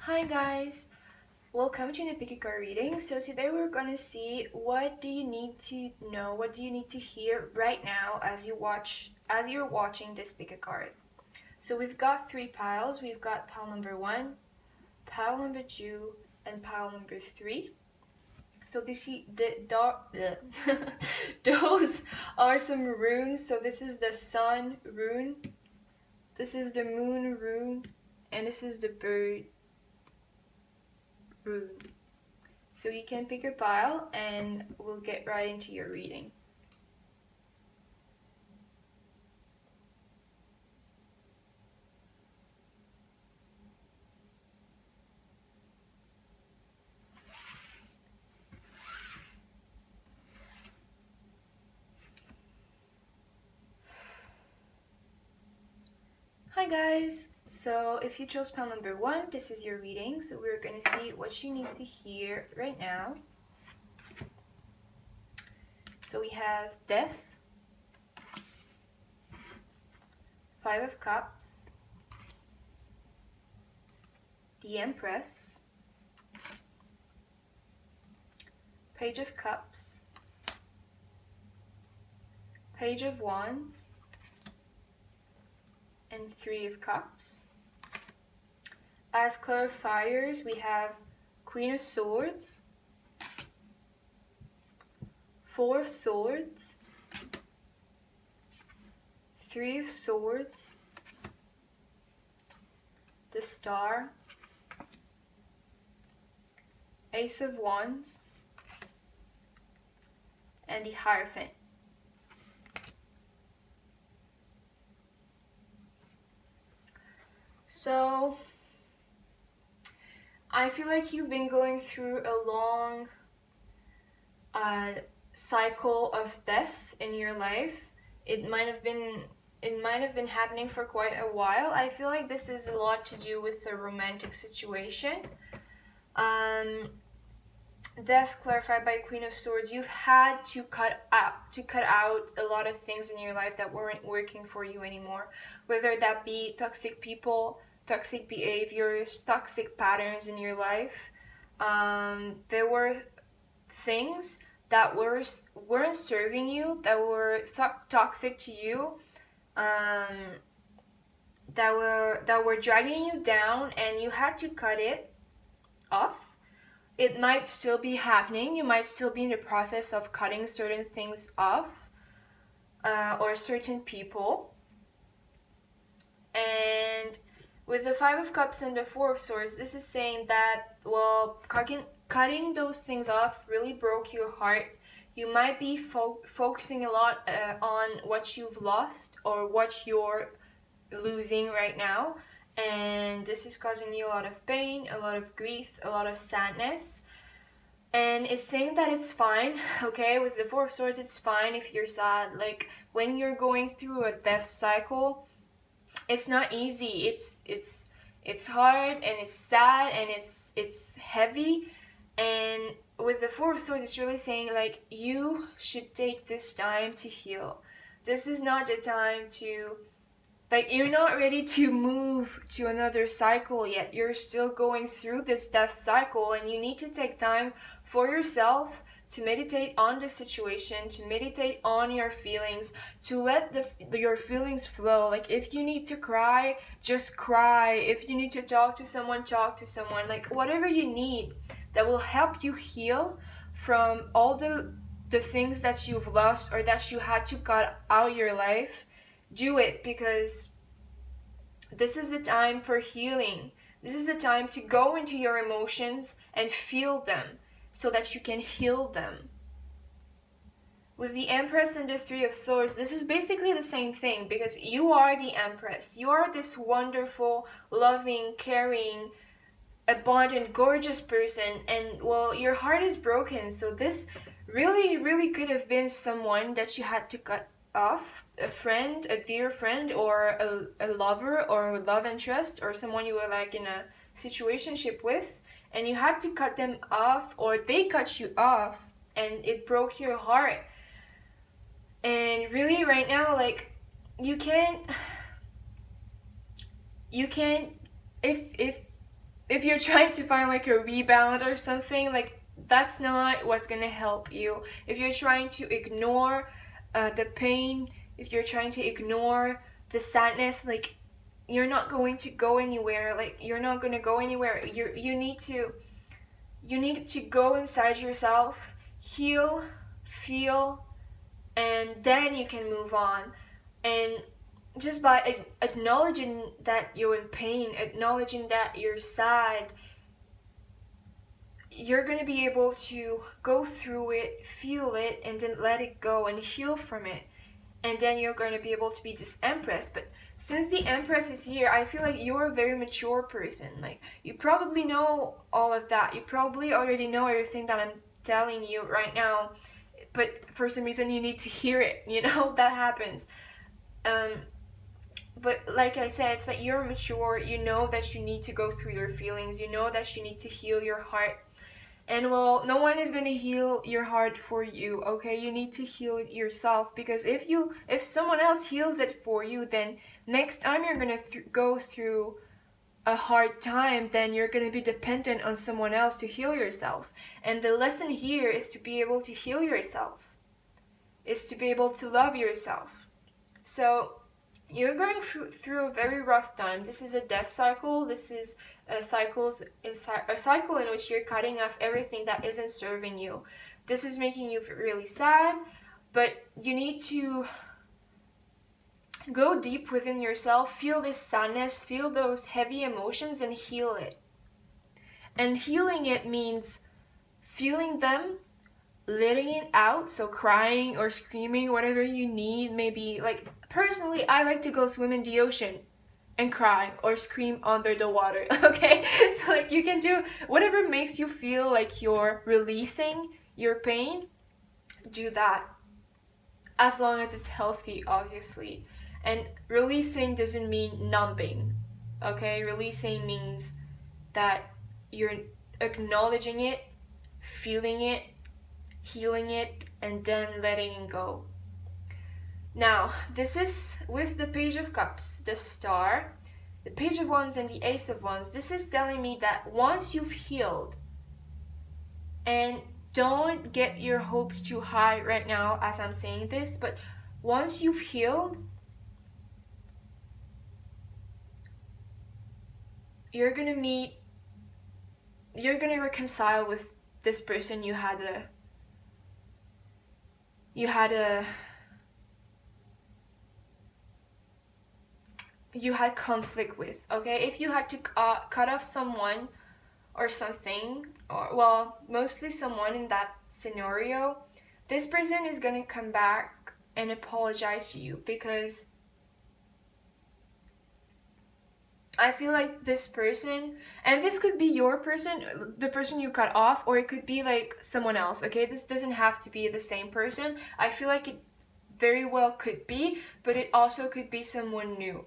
Hi guys, welcome to the card reading. So today we're gonna see what do you need to know, what do you need to hear right now as you're watching this pick a card. So we've got three piles. We've got pile number 1, pile number 2, and pile number 3. So those are some runes. So this is the sun rune, this is the moon rune, and this is the bird rune. So you can pick your pile and we'll get right into your reading. Hi guys! So if you chose pile number 1, this is your reading. So we're gonna see what you need to hear right now. So we have Death, 5 of Cups, the Empress, Page of Cups, Page of Wands, and 3 of Cups. As clarifiers, we have Queen of Swords, 4 of Swords, 3 of Swords, the Star, Ace of Wands, and the Hierophant. So I feel like you've been going through a long cycle of death in your life. It might have been happening for quite a while. I feel like this is a lot to do with the romantic situation. Death clarified by Queen of Swords. You've had to cut out a lot of things in your life that weren't working for you anymore, whether that be toxic people, toxic behaviors, toxic patterns in your life. There were things that weren't serving you, that were toxic to you, that were dragging you down, and you had to cut it off. It might still be happening. You might still be in the process of cutting certain things off, or certain people. And with the 5 of Cups and the 4 of Swords, this is saying that, well, cutting those things off really broke your heart. You might be focusing a lot on what you've lost or what you're losing right now. And this is causing you a lot of pain, a lot of grief, a lot of sadness. And it's saying that it's fine, okay? With the 4 of Swords, it's fine if you're sad. Like, when you're going through a death cycle, it's not easy. It's hard, and it's sad, and it's heavy. And with the 4 of Swords, it's really saying, like, you should take this time to heal. This is not the time to, like, you're not ready to move to another cycle yet. You're still going through this death cycle, and you need to take time for yourself to meditate on the situation, to meditate on your feelings, to let your feelings flow. Like, if you need to cry, just cry. If you need to talk to someone, talk to someone. Like, whatever you need that will help you heal from all the things that you've lost or that you had to cut out of your life, do it, because this is the time for healing. This is the time to go into your emotions and feel them so that you can heal them. With the Empress and the 3 of Swords, this is basically the same thing, because you are the Empress. You are this wonderful, loving, caring, abundant, gorgeous person, and, well, your heart is broken. So this really could have been someone that you had to cut off, a friend, a dear friend, or a lover, or a love interest, or someone you were like in a situationship with, and you had to cut them off, or they cut you off, and it broke your heart. And really right now, like, you can't if if you're trying to find like a rebound or something, like that's not what's gonna help you. If you're trying to ignore the pain, if you're trying to ignore the sadness, like you're not going to go anywhere. Like you're not gonna go anywhere. You need to go inside yourself, heal, feel, and then you can move on. And just by acknowledging that you're in pain, acknowledging that you're sad, you're going to be able to go through it, feel it, and then let it go and heal from it. And then you're going to be able to be this Empress. But since the Empress is here, I feel like you're a very mature person. Like, you probably know all of that. You probably already know everything that I'm telling you right now. But for some reason, you need to hear it. You know, that happens. But like I said, it's like you're mature. You know that you need to go through your feelings. You know that you need to heal your heart. And well, no one is going to heal your heart for you, okay? You need to heal it yourself, because if someone else heals it for you, then next time you're going to go through a hard time, then you're going to be dependent on someone else to heal yourself. And the lesson here is to be able to heal yourself. Is to be able to love yourself. So you're going through a very rough time. This is a death cycle. This is a cycle in which you're cutting off everything that isn't serving you. This is making you really sad, but you need to go deep within yourself, feel this sadness, feel those heavy emotions, and heal it. And healing it means feeling them, letting it out, so crying or screaming, whatever you need. Maybe, like, personally, I like to go swim in the ocean and cry or scream under the water, okay? So, like, you can do whatever makes you feel like you're releasing your pain, do that. As long as it's healthy, obviously. And releasing doesn't mean numbing, okay? Releasing means that you're acknowledging it, feeling it, healing it, and then letting it go. Now, this is with the Page of Cups, the Star, the Page of Wands, and the Ace of Wands. This is telling me that once you've healed, and don't get your hopes too high right now as I'm saying this, but once you've healed, you're gonna reconcile with this person you had conflict with, okay? If you had to cut off someone or something, or well, mostly someone in that scenario, this person is gonna come back and apologize to you, because I feel like this person, and this could be your person, the person you cut off, or it could be like someone else, okay? This doesn't have to be the same person. I feel like it very well could be, but it also could be someone new.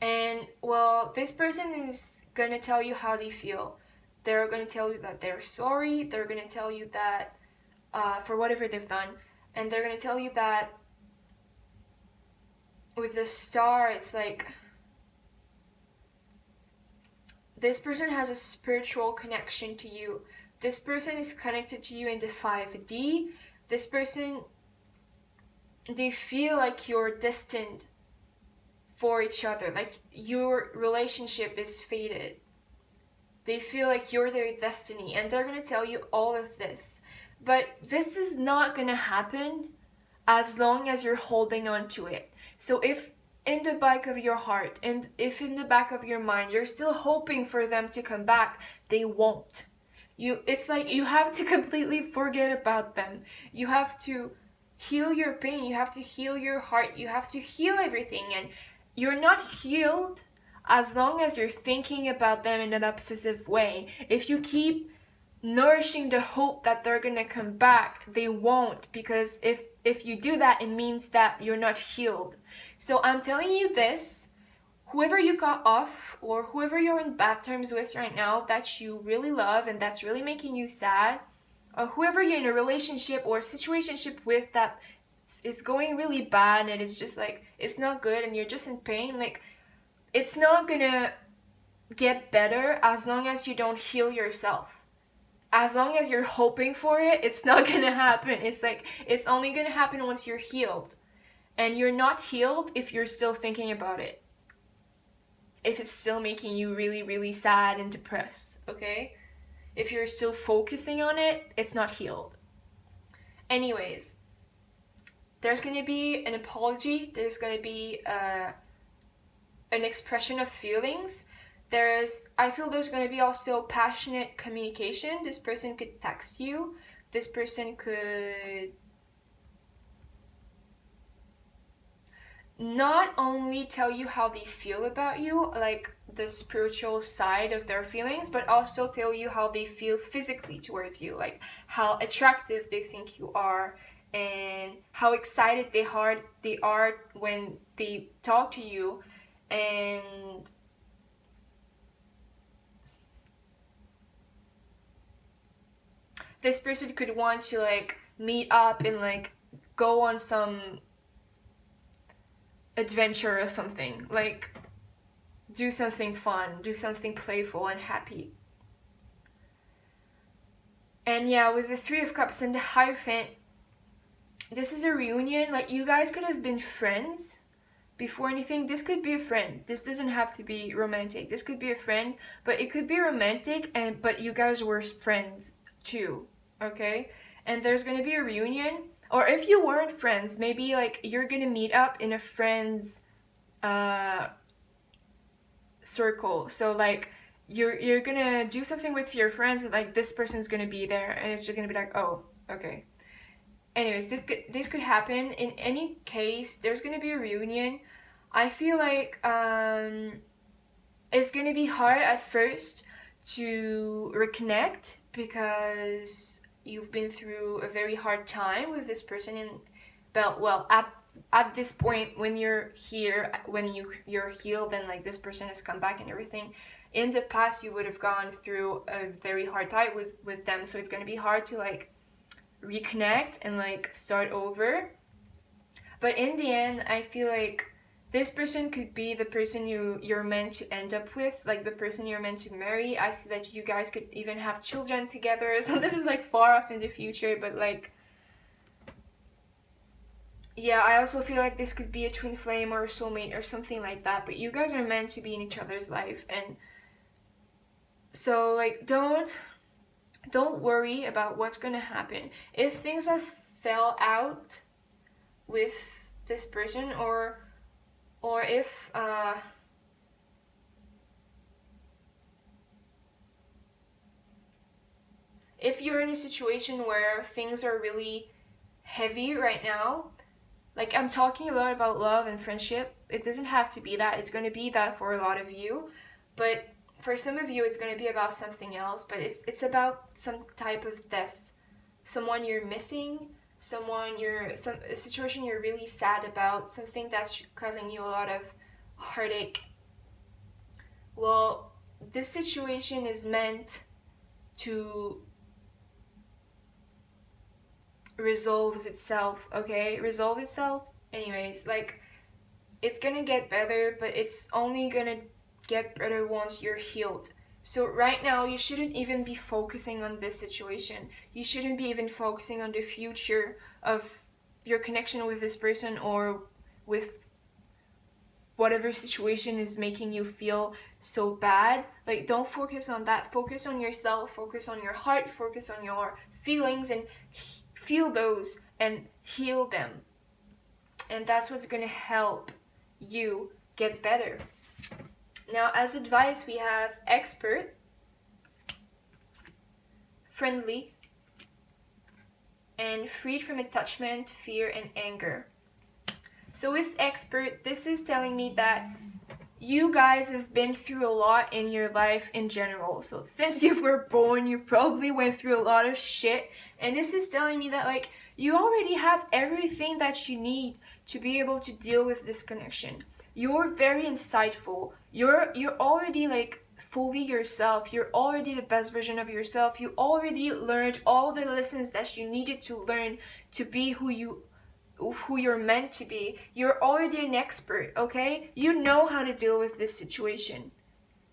And well, this person is gonna tell you how they feel. They're gonna tell you that they're sorry. They're gonna tell you that for whatever they've done, and they're gonna tell you that with the Star, it's like this person has a spiritual connection to you. This person is connected to you in the 5D. This person, they feel like you're destined for each other, like your relationship is fated. They feel like you're their destiny, and they're gonna tell you all of this. But this is not gonna happen as long as you're holding on to it. So if in the back of your heart, and if in the back of your mind, you're still hoping for them to come back, they won't. It's like you have to completely forget about them. You have to heal your pain. You have to heal your heart. You have to heal everything. And you're not healed as long as you're thinking about them in an obsessive way. If you keep nourishing the hope that they're gonna come back, they won't, because if you do that, it means that you're not healed. So I'm telling you this, whoever you cut off, or whoever you're in bad terms with right now that you really love and that's really making you sad, or whoever you're in a relationship or situationship with that it's going really bad and it's just like it's not good and you're just in pain, like it's not gonna get better as long as you don't heal yourself. As long as you're hoping for it, it's not gonna happen. It's like, it's only gonna happen once you're healed. And you're not healed if you're still thinking about it. If it's still making you really, really sad and depressed, okay? If you're still focusing on it, it's not healed. Anyways, there's gonna be an apology. There's gonna be an expression of feelings. I feel there's going to be also passionate communication. This person could text you. This person could not only tell you how they feel about you, like the spiritual side of their feelings, but also tell you how they feel physically towards you, like how attractive they think you are and how excited they are when they talk to you. And this person could want to like meet up and like go on some adventure or something, like do something fun, do something playful and happy. And yeah, with the Three of Cups and the Hierophant, this is a reunion. Like, you guys could have been friends before anything. This could be a friend. This doesn't have to be romantic. This could be a friend, but it could be romantic, but you guys were friends too, okay? And there's gonna be a reunion. Or if you weren't friends, maybe like you're gonna meet up in a friend's circle. So like you're gonna do something with your friends, and like this person's gonna be there, and it's just gonna be like, oh, okay. Anyways, this could happen. In any case, there's gonna be a reunion. I feel like it's gonna be hard at first to reconnect because you've been through a very hard time with this person. And well, at this point, when you're here, when you're healed, and like this person has come back and everything, in the past you would have gone through a very hard time with them, so it's gonna be hard to like reconnect and like start over. But in the end, I feel like this person could be the person you're meant to end up with, like the person you're meant to marry. I see that you guys could even have children together. So this is like far off in the future, but like, yeah, I also feel like this could be a twin flame or a soulmate or something like that. But you guys are meant to be in each other's life. And so like, don't worry about what's gonna happen. If things have fell out with this person, or if you're in a situation where things are really heavy right now, like I'm talking a lot about love and friendship. It doesn't have to be that. It's going to be that for a lot of you, but for some of you it's going to be about something else. But it's about some type of death, someone you're missing, a situation you're really sad about, something that's causing you a lot of heartache. Well, this situation is meant to resolve itself, okay? Resolve itself. Anyways, like, it's gonna get better, but it's only gonna get better once you're healed. So right now, you shouldn't even be focusing on this situation. You shouldn't be even focusing on the future of your connection with this person, or with whatever situation is making you feel so bad. Like, don't focus on that. Focus on yourself, focus on your heart, focus on your feelings, and feel those and heal them. And that's what's gonna help you get better. Now, as advice, we have expert, friendly, and freed from attachment, fear, and anger. So with expert, this is telling me that you guys have been through a lot in your life in general. So since you were born, you probably went through a lot of shit. And this is telling me that like you already have everything that you need to be able to deal with this connection. You're very insightful. You're already like fully yourself. You're already the best version of yourself. You already learned all the lessons that you needed to learn to be who you're meant to be. You're already an expert, okay? You know how to deal with this situation.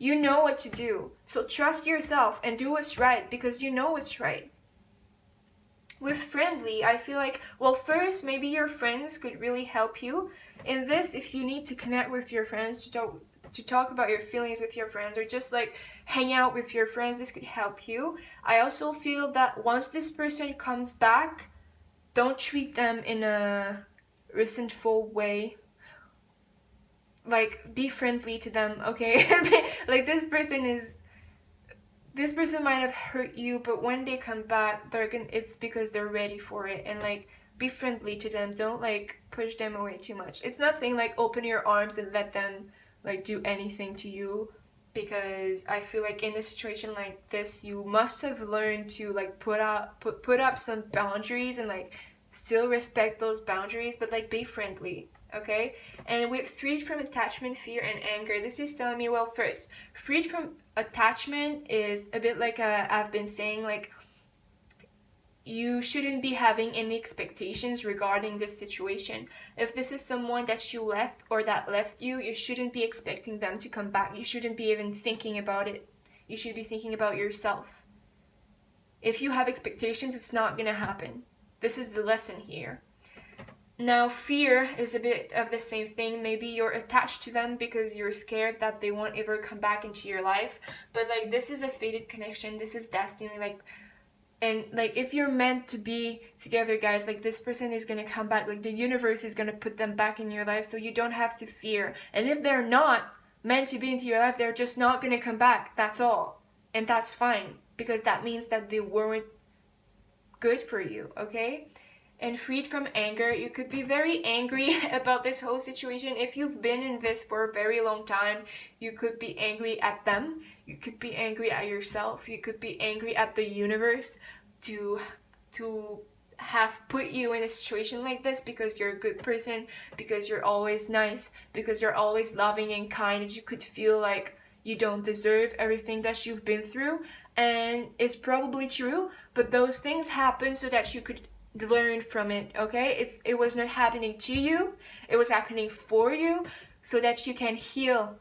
You know what to do. So trust yourself and do what's right because you know what's right. With friendly, I feel like, well, first, maybe your friends could really help you in this. If you need to connect with your friends to talk about your feelings with your friends, or just like hang out with your friends, this could help you. I also feel that once this person comes back, don't treat them in a resentful way. Like, be friendly to them, okay? Like, this person might have hurt you, but when they come back, it's because they're ready for it. And like, be friendly to them. Don't like push them away too much. It's not saying like open your arms and let them like do anything to you, because I feel like in a situation like this, you must have learned to like put up some boundaries and like still respect those boundaries, but like be friendly. Okay? And with freed from attachment, fear, and anger, this is telling me, well, first, freed from attachment is a bit like I've been saying, like, you shouldn't be having any expectations regarding this situation. If this is someone that you left or that left you, you shouldn't be expecting them to come back. You shouldn't be even thinking about it. You should be thinking about yourself. If you have expectations, it's not gonna happen. This is the lesson here. Now, fear is a bit of the same thing. Maybe you're attached to them because you're scared that they won't ever come back into your life. But like, this is a fated connection. This is destiny. Like, and like, if you're meant to be together, guys, like, this person is gonna come back. Like, the universe is gonna put them back in your life, so you don't have to fear. And if they're not meant to be into your life, they're just not gonna come back. That's all. And that's fine, because that means that they weren't good for you, okay? And freed from anger, you could be very angry about this whole situation. If you've been in this for a very long time, you could be angry at them. You could be angry at yourself. You could be angry at the universe to have put you in a situation like this, because you're a good person, because you're always nice, because you're always loving and kind, and you could feel like you don't deserve everything that you've been through. And it's probably true, but those things happen so that you could learn from it, okay? It was not happening to you, it was happening for you, so that you can heal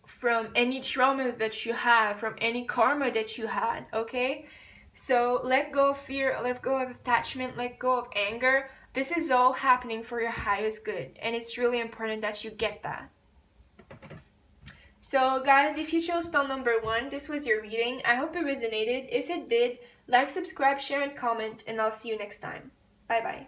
from any trauma that you have, from any karma that you had, okay? So let go of fear, let go of attachment, let go of anger. This is all happening for your highest good, and it's really important that you get that. So guys, if you chose spell number 1, this was your reading. I hope it resonated. If it did, like, subscribe, share, and comment, and I'll see you next time. Bye-bye.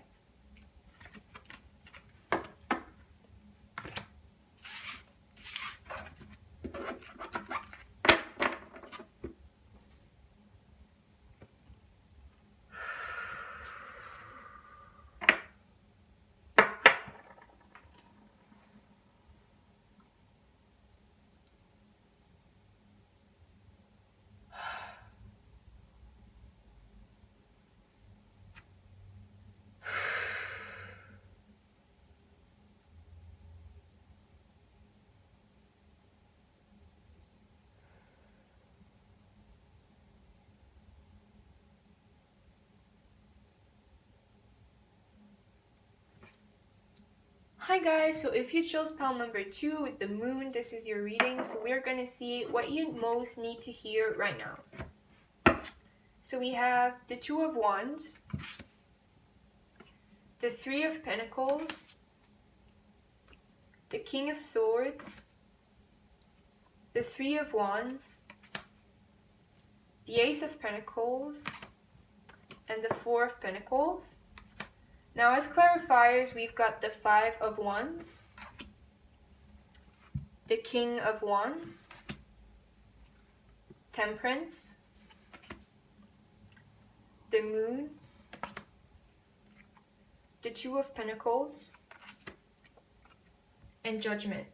Hi guys, so if you chose spell number 2 with the moon, this is your reading. So we're gonna see what you most need to hear right now. So we have the 2 of Wands, the 3 of Pentacles, the King of Swords, the 3 of Wands, the Ace of Pentacles, and the 4 of Pentacles. Now, as clarifiers, we've got the 5 of Wands, the King of Wands, Temperance, the Moon, the 2 of Pentacles, and Judgment.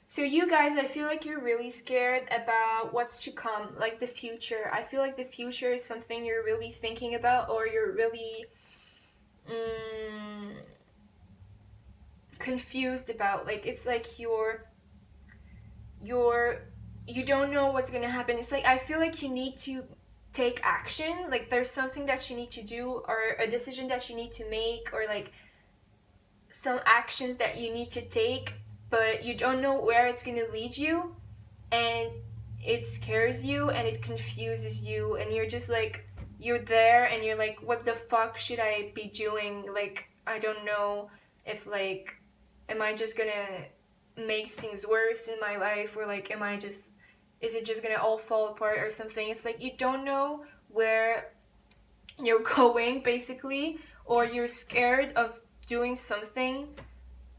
So you guys, I feel like you're really scared about what's to come, like the future. I feel like the future is something you're really thinking about, or you're really confused about. Like, it's like you don't know what's gonna happen. It's like, I feel like you need to take action. Like there's something that you need to do, or a decision that you need to make, or like some actions that you need to take, but you don't know where it's going to lead you, and it scares you and it confuses you, and you're just like, you're there and you're like, what the fuck should I be doing? Like, I don't know if like, am I just gonna make things worse in my life, or like, is it just gonna all fall apart or something? It's like you don't know where you're going, basically, or you're scared of doing something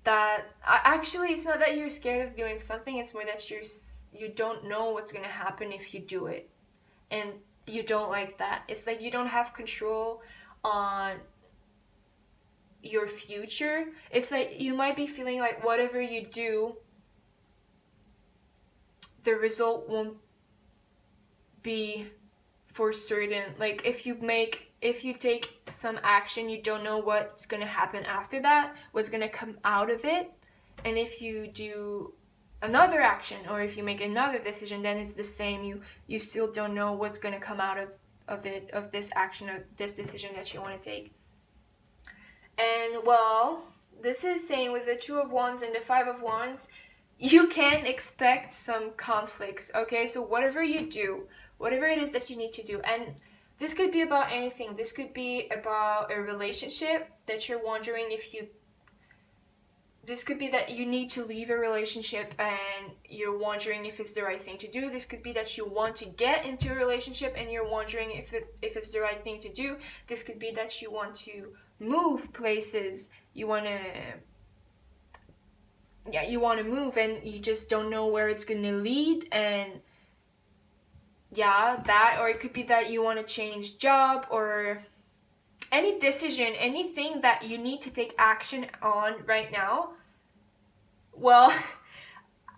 that actually, it's not that you're scared of doing something, it's more that you don't know what's gonna happen if you do it, and you don't like that. It's like you don't have control on your future. It's like you might be feeling like whatever you do, the result won't be for certain. Like if you take some action, you don't know what's gonna happen after that, what's gonna come out of it. And if you do another action, or if you make another decision, then it's the same. You still don't know what's gonna come out of this action, of this decision that you want to take. And well, this is saying with the Two of Wands and the Five of Wands, you can expect some conflicts, okay? So whatever you do, whatever it is that you need to do, and this could be about anything. This could be about a relationship that you're wondering if you... This could be that you need to leave a relationship and you're wondering if it's the right thing to do. This could be that you want to get into a relationship and you're wondering if it's the right thing to do. This could be that you want to move places. You want to move and you just don't know where it's going to lead, and that. Or it could be that you want to change job, or any decision, anything that you need to take action on right now. Well,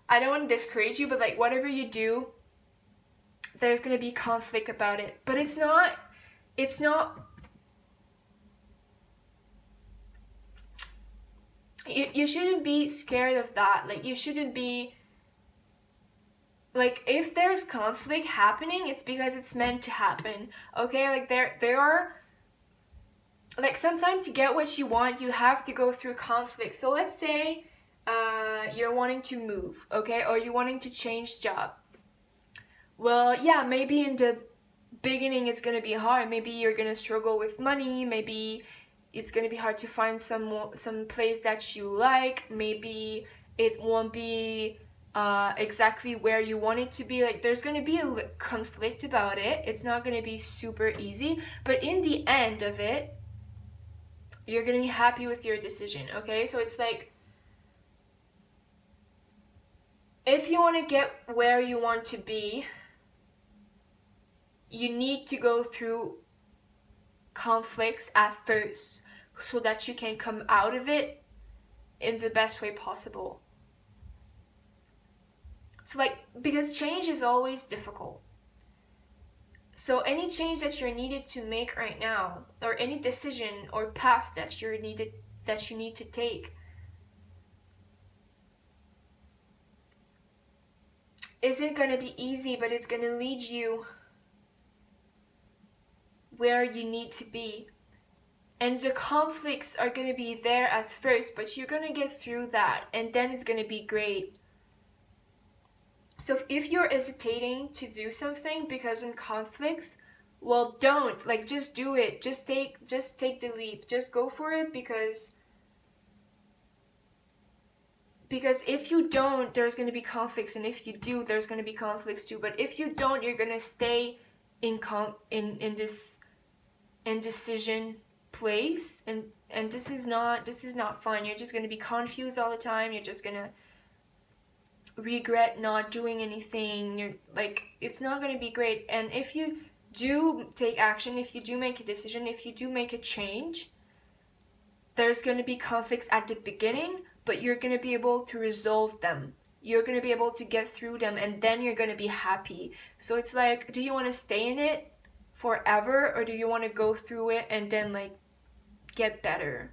I don't want to discourage you, but like whatever you do, there's going to be conflict about it. But it's not you shouldn't be scared of that. Like you shouldn't be like, if there's conflict happening, it's because it's meant to happen. Okay? Like there are, like, sometimes to get what you want, you have to go through conflict. So let's say you're wanting to move, okay? Or you're wanting to change job. Well, yeah, maybe in the beginning it's going to be hard. Maybe you're going to struggle with money. Maybe it's going to be hard to find some place that you like. Maybe it won't be exactly where you want it to be. Like, there's going to be a conflict about it. It's not going to be super easy. But in the end of it, you're going to be happy with your decision, okay? So it's like, if you want to get where you want to be, you need to go through conflicts at first so that you can come out of it in the best way possible. So like, because change is always difficult. So any change that you're needed to make right now, or any decision or path that you need to take, isn't going to be easy, but it's going to lead you where you need to be. And the conflicts are going to be there at first, but you're going to get through that, and then it's going to be great. So if you're hesitating to do something because in conflicts, well, don't. Like, just do it. Just take the leap. Just go for it, because if you don't, there's going to be conflicts, and if you do, there's going to be conflicts too. But if you don't, you're going to stay in this indecision place, and this is not fun. You're just going to be confused all the time. You're just going to regret not doing anything. You're like, it's not going to be great. And if you do take action, if you do make a decision, if you do make a change, there's going to be conflicts at the beginning, but you're going to be able to resolve them. You're going to be able to get through them, and then you're going to be happy. So it's like, do you want to stay in it forever, or do you want to go through it and then like get better?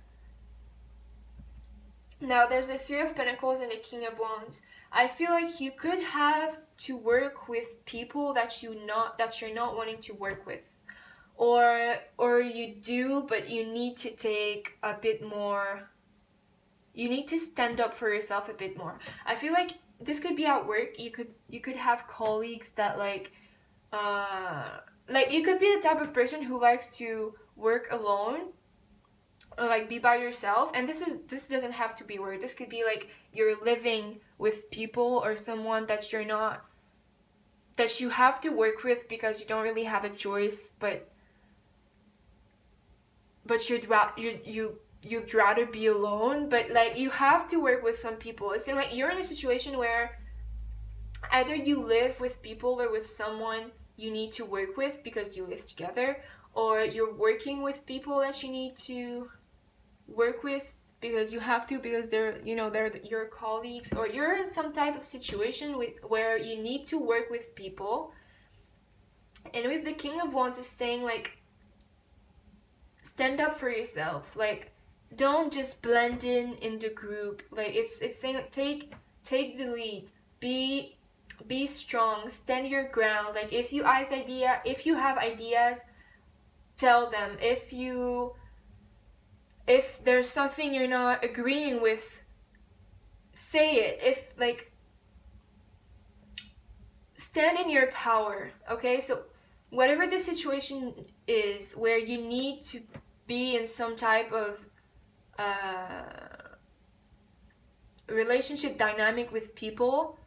Now there's the Three of Pentacles and the King of Wands. I feel like you could have to work with people that you're not wanting to work with, or you do, but you need to take a bit more. You need to stand up for yourself a bit more. I feel like this could be at work. You could have colleagues that uh like you could be the type of person who likes to work alone or like be by yourself, and this doesn't have to be work. This could be like you're living with people or someone that you're not that you have to work with because you don't really have a choice, but you'd rather be alone, but like you have to work with some people. It's like you're in a situation where either you live with people or with someone you need to work with because you live together, or you're working with people that you need to work with because you have to, because they're your colleagues, or you're in some type of situation where you need to work with people. And with the King of Wands is saying like stand up for yourself, like don't just blend in the group. Like it's saying like, take the lead, be strong, stand your ground. Like if you have ideas, tell them. If there's something you're not agreeing with, say it. If like stand in your power, okay? So whatever the situation is where you need to be in some type of relationship dynamic with people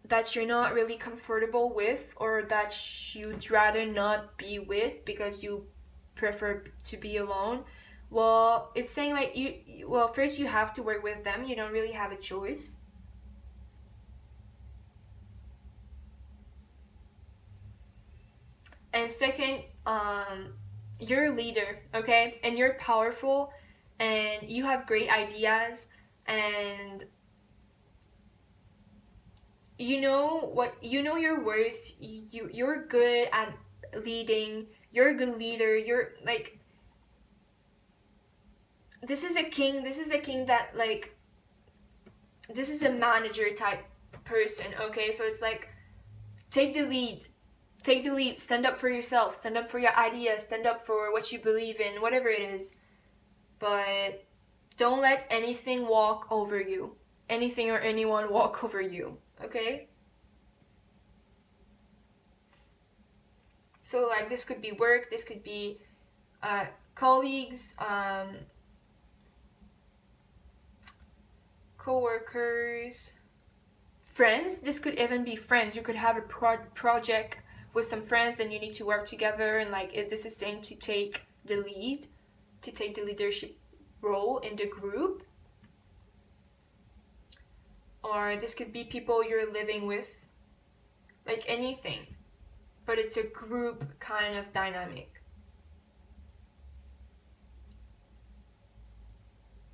that you're not really comfortable with, or that you'd rather not be with because you prefer to be alone, well, it's saying like well, first you have to work with them. You don't really have a choice. And second, you're a leader, okay? And you're powerful and you have great ideas, and you know your worth. You're good at leading. You're a good leader. You're like this is a king that like this is a manager type person, okay? So it's like take the lead. Stand up for yourself, stand up for your ideas, stand up for what you believe in, whatever it is. But don't let anything walk over you. Anything or anyone walk over you, okay? So like this could be work, this could be colleagues, co-workers, friends. This could even be friends. You could have a project with some friends and you need to work together, and like this is saying to take the leadership role in the group. Or this could be people you're living with, like anything, but it's a group kind of dynamic.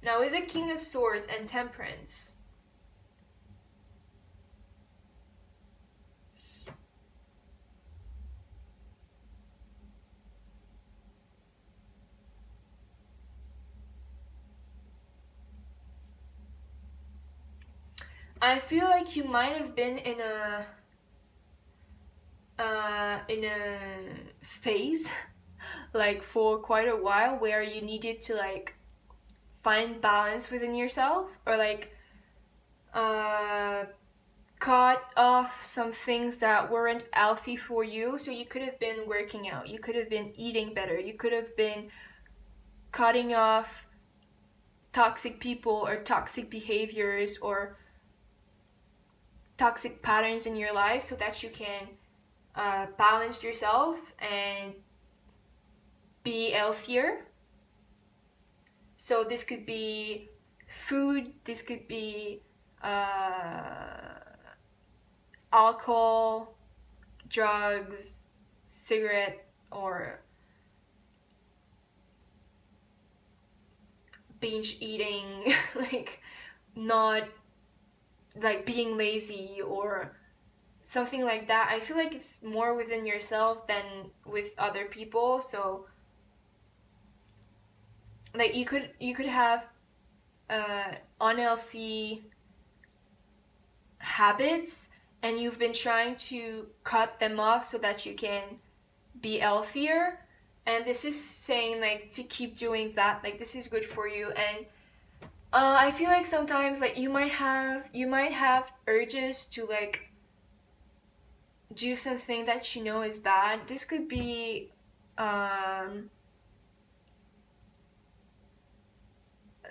Now with the King of Swords and Temperance, I feel like you might have been in a phase like for quite a while where you needed to like find balance within yourself, or like cut off some things that weren't healthy for you. So you could have been working out, you could have been eating better, you could have been cutting off toxic people or toxic behaviors or toxic patterns in your life so that you can balance yourself and be healthier. So this could be food, this could be alcohol, drugs, cigarette, or binge eating, like not like being lazy or something like that. I feel like it's more within yourself than with other people. So like you could have unhealthy habits and you've been trying to cut them off so that you can be healthier. And this is saying like to keep doing that, like this is good for you. And I feel like sometimes like you might have urges to like do something that you know is bad. This could be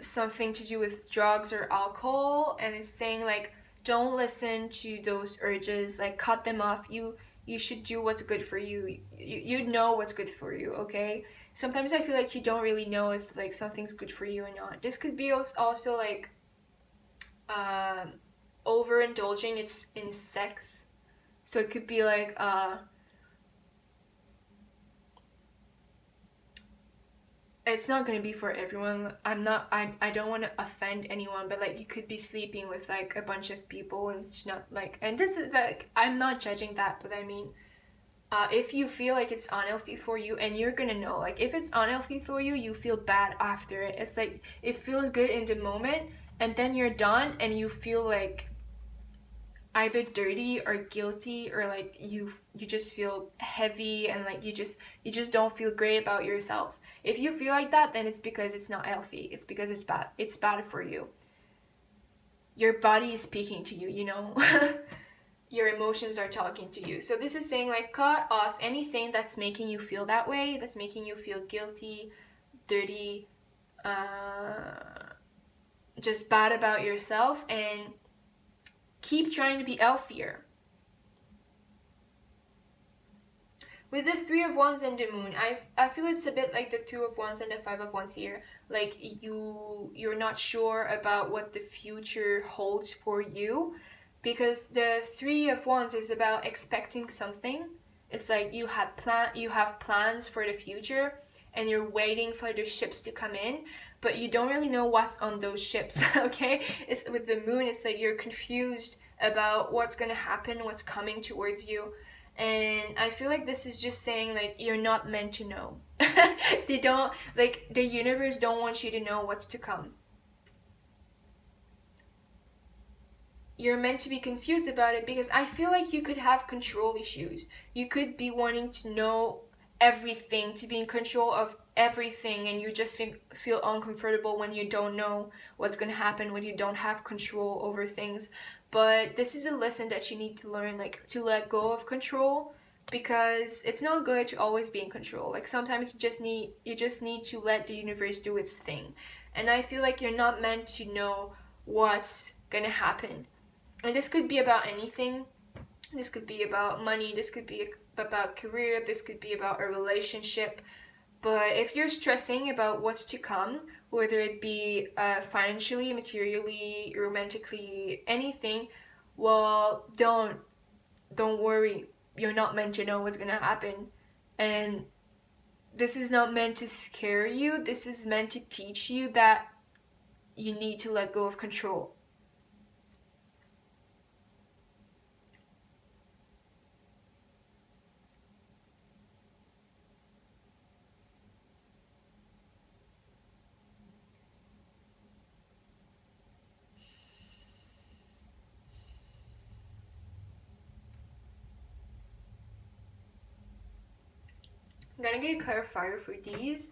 something to do with drugs or alcohol, and it's saying like don't listen to those urges, like cut them off. You should do what's good for you. You know what's good for you, okay? Sometimes I feel like you don't really know if like something's good for you or not. This could be also like overindulging it's in sex. So it could be like it's not gonna be for everyone. I don't want to offend anyone, but like you could be sleeping with like a bunch of people. It's not like, and this is like, I'm not judging that, but I mean, if you feel like it's unhealthy for you, and you're gonna know, like if it's unhealthy for you, you feel bad after it. It's like it feels good in the moment, and then you're done, and you feel like either dirty or guilty, or like you just feel heavy, and like you just don't feel great about yourself. If you feel like that, then it's because it's not healthy. It's because it's bad for you. Your body is speaking to you, you know. Your emotions are talking to you. So this is saying like cut off anything that's making you feel that way, that's making you feel guilty, dirty, just bad about yourself, and keep trying to be healthier. With the Three of Wands and the Moon, I feel it's a bit like the Two of Wands and the Five of Wands here. Like you're not sure about what the future holds for you, because the Three of Wands is about expecting something. It's like you have plans for the future, and you're waiting for the ships to come in, but you don't really know what's on those ships. Okay, it's with the Moon, it's like you're confused about what's gonna happen, what's coming towards you. And I feel like this is just saying like you're not meant to know. They don't, like the universe don't want you to know what's to come. You're meant to be confused about it, because I feel like you could have control issues. You could be wanting to know everything, to be in control of everything, and you just feel uncomfortable when you don't know what's going to happen, when you don't have control over things. But this is a lesson that you need to learn, like to let go of control, because it's not good to always be in control. Like sometimes you just need to let the universe do its thing. And I feel like you're not meant to know what's going to happen. And this could be about anything. This could be about money, this could be about career, this could be about a relationship. But if you're stressing about what's to come, whether it be financially, materially, romantically, anything, well, don't worry. You're not meant to know what's gonna happen. And this is not meant to scare you. This is meant to teach you that you need to let go of control. I'm gonna get a clarifier for these.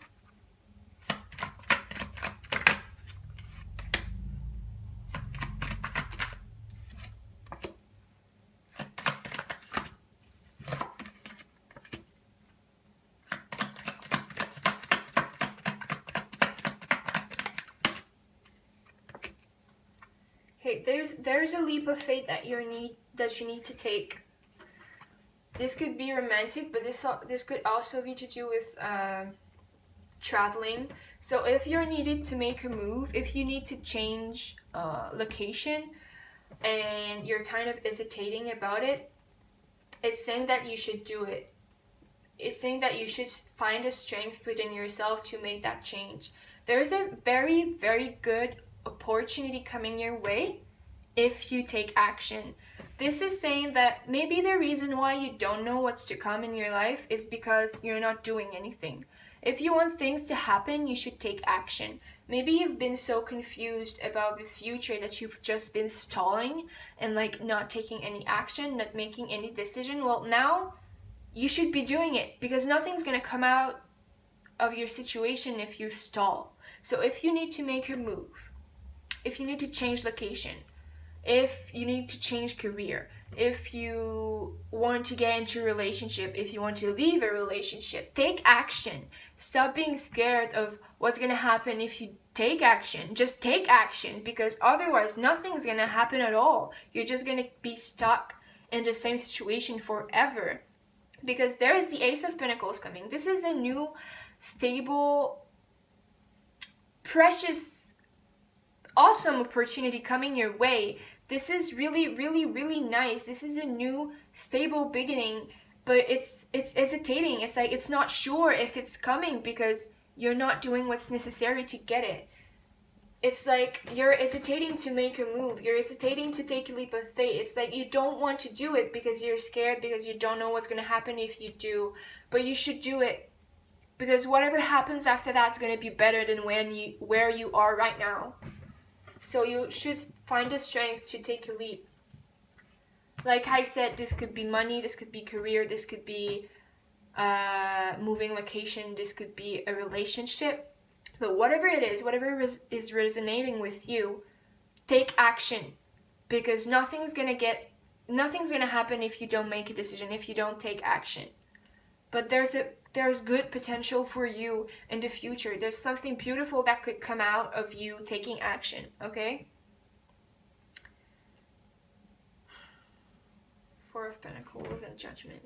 Okay, there's a leap of faith that you need to take. This could be romantic, but this could also be to do with traveling. So if you're needed to make a move, if you need to change location, and you're kind of hesitating about it, it's saying that you should do it. It's saying that you should find a strength within yourself to make that change. There's a very, very good opportunity coming your way if you take action. This is saying that maybe the reason why you don't know what's to come in your life is because you're not doing anything. If you want things to happen, you should take action. Maybe you've been so confused about the future that you've just been stalling and like not taking any action, not making any decision. Well, now you should be doing it, because nothing's gonna come out of your situation if you stall. So if you need to make your move, if you need to change location, if you need to change career, if you want to get into a relationship, if you want to leave a relationship, take action. Stop being scared of what's going to happen if you take action. Just take action, because otherwise nothing's going to happen at all. You're just going to be stuck in the same situation forever. Because there is the Ace of Pentacles coming. This is a new, stable, precious, awesome opportunity coming your way. This is really, really, really nice. This is a new, stable beginning, but it's hesitating. It's like it's not sure if it's coming because you're not doing what's necessary to get it. It's like you're hesitating to make a move. You're hesitating to take a leap of faith. It's like you don't want to do it because you're scared, because you don't know what's going to happen if you do. But you should do it, because whatever happens after that's going to be better than where you are right now. So you should find the strength to take a leap. Like I said, this could be money, this could be career, this could be moving location, this could be a relationship. But whatever it is, whatever is resonating with you, take action. Because nothing's gonna happen if you don't make a decision, if you don't take action. But there's good potential for you in the future. There's something beautiful that could come out of you taking action, okay? Four of Pentacles and Judgment.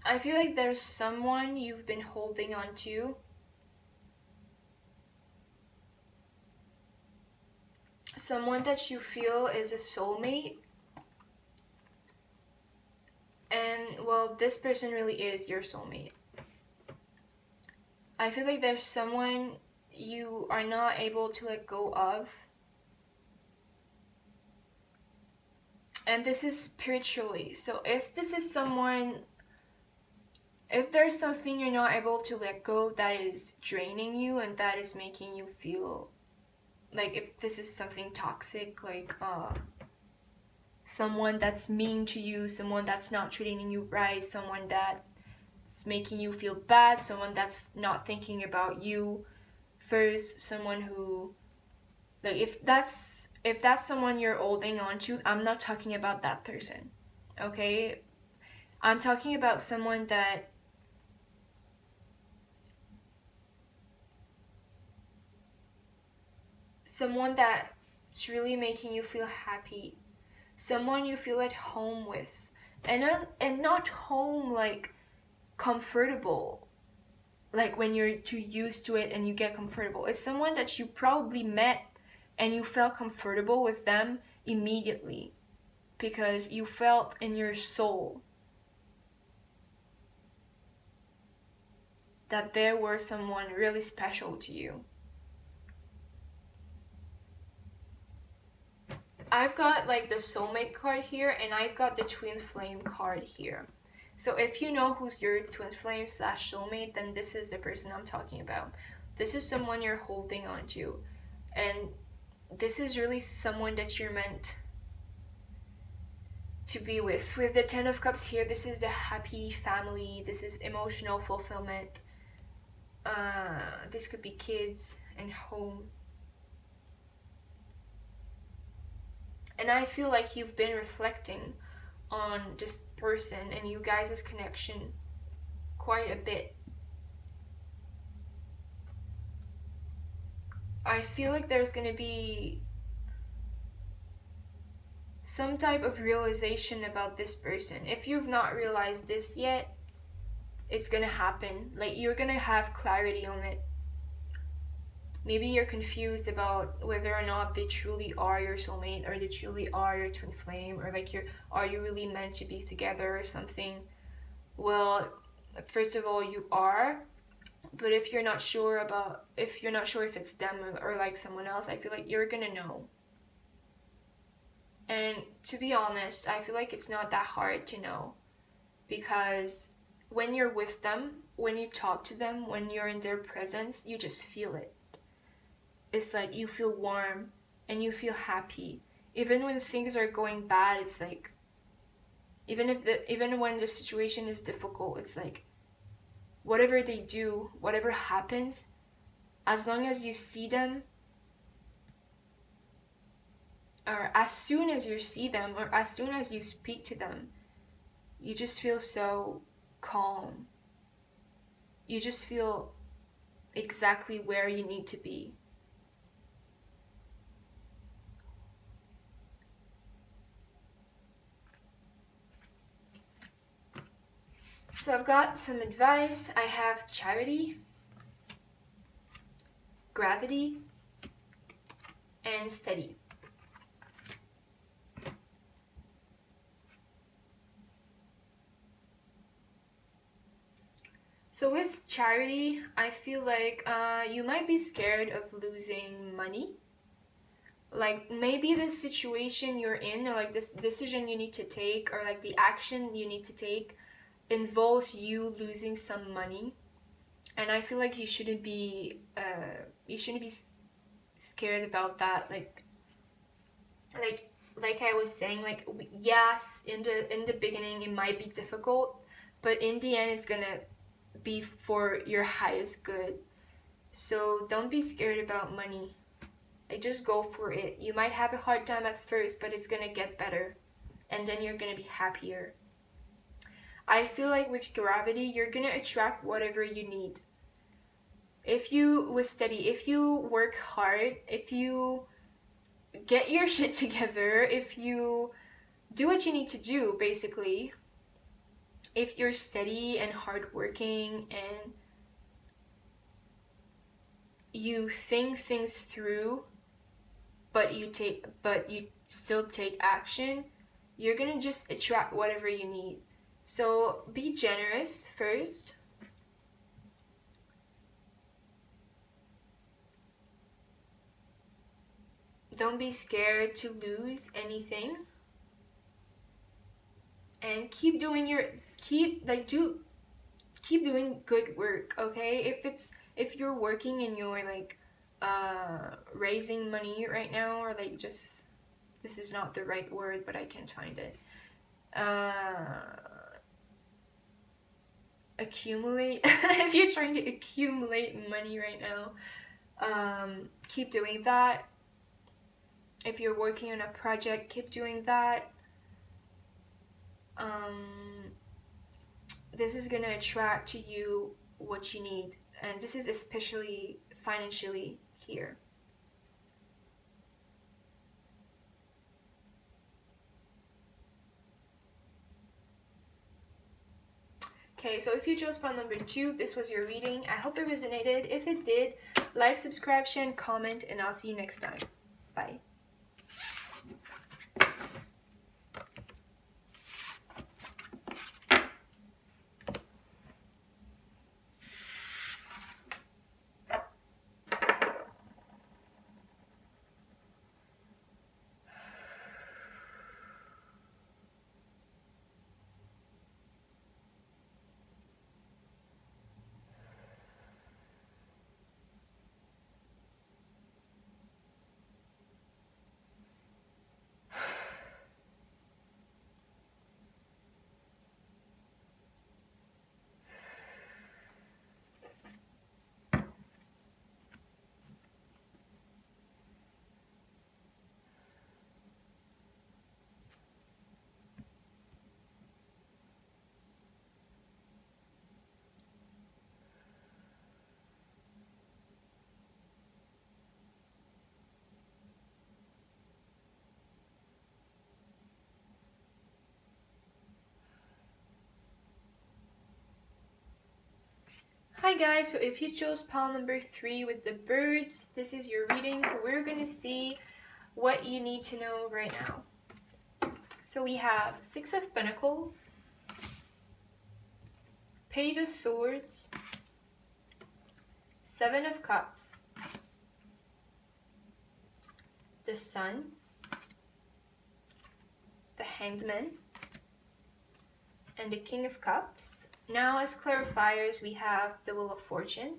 I feel like there's someone you've been holding on to. Someone that you feel is a soulmate. And, well, this person really is your soulmate. I feel like there's someone you are not able to let go of. And this is spiritually. So if this is someone... if there's something you're not able to let go that is draining you and that is making you feel like, if this is something toxic, like someone that's mean to you, someone that's not treating you right, someone that's making you feel bad, someone that's not thinking about you first, someone who, like, if that's someone you're holding on to, I'm not talking about that person, okay? I'm talking about someone that's really making you feel happy, someone you feel at home with, and not home like comfortable, like when you're too used to it and you get comfortable. It's someone that you probably met and you felt comfortable with them immediately because you felt in your soul that there were someone really special to you. I've got like the soulmate card here, and I've got the twin flame card here. So if you know who's your twin flame / soulmate, then this is the person I'm talking about. This is someone you're holding on to, and this is really someone that you're meant to be with. With the 10 of Cups here, this is the happy family, this is emotional fulfillment. This could be kids and home. And I feel like you've been reflecting on this person and you guys' connection quite a bit. I feel like there's gonna be some type of realization about this person. If you've not realized this yet, it's gonna happen. Like, you're gonna have clarity on it. Maybe you're confused about whether or not they truly are your soulmate, or they truly are your twin flame, or like are you really meant to be together or something. Well, first of all, you are. But if you're not sure if it's them, or like someone else, I feel like you're gonna know. And to be honest, I feel like it's not that hard to know, because when you're with them, when you talk to them, when you're in their presence, you just feel it. It's like you feel warm and you feel happy. Even when things are going bad, it's like, even when the situation is difficult, it's like, whatever they do, whatever happens, as long as you see them, or as soon as you see them, or as soon as you speak to them, you just feel so calm. You just feel exactly where you need to be. So I've got some advice. I have charity, gravity, and steady. So with charity, I feel like you might be scared of losing money. Like, maybe the situation you're in, or like this decision you need to take, or like the action you need to take, involves you losing some money. And I feel like you shouldn't be scared about that. Like I was saying, like, yes, in the beginning it might be difficult, but in the end it's gonna be for your highest good. So don't be scared about money. Like, just go for it. You might have a hard time at first, but it's gonna get better, and then you're gonna be happier. I feel like with gravity, you're gonna attract whatever you need. If you work hard, if you get your shit together, if you do what you need to do, basically, if you're steady and hardworking, and you think things through, but you still take action, you're gonna just attract whatever you need. So be generous first. Don't be scared to lose anything, and keep doing good work. Okay, if you're working and you're like raising money right now, or like, just, this is not the right word, but I can't find it, accumulate if you're trying to accumulate money right now, keep doing that. If you're working on a project, keep doing that. This is gonna attract to you what you need, and this is especially financially here. Okay, so if you chose spot number 2, this was your reading. I hope it resonated. If it did, like, subscribe, share, and comment, and I'll see you next time. Bye. Hi guys, so if you chose pile number 3 with the birds, this is your reading. So we're gonna see what you need to know right now. So we have 6 of Pentacles, Page of Swords, 7 of Cups, the Sun, the Hanged Man, and the King of Cups. Now as clarifiers, we have the Wheel of Fortune,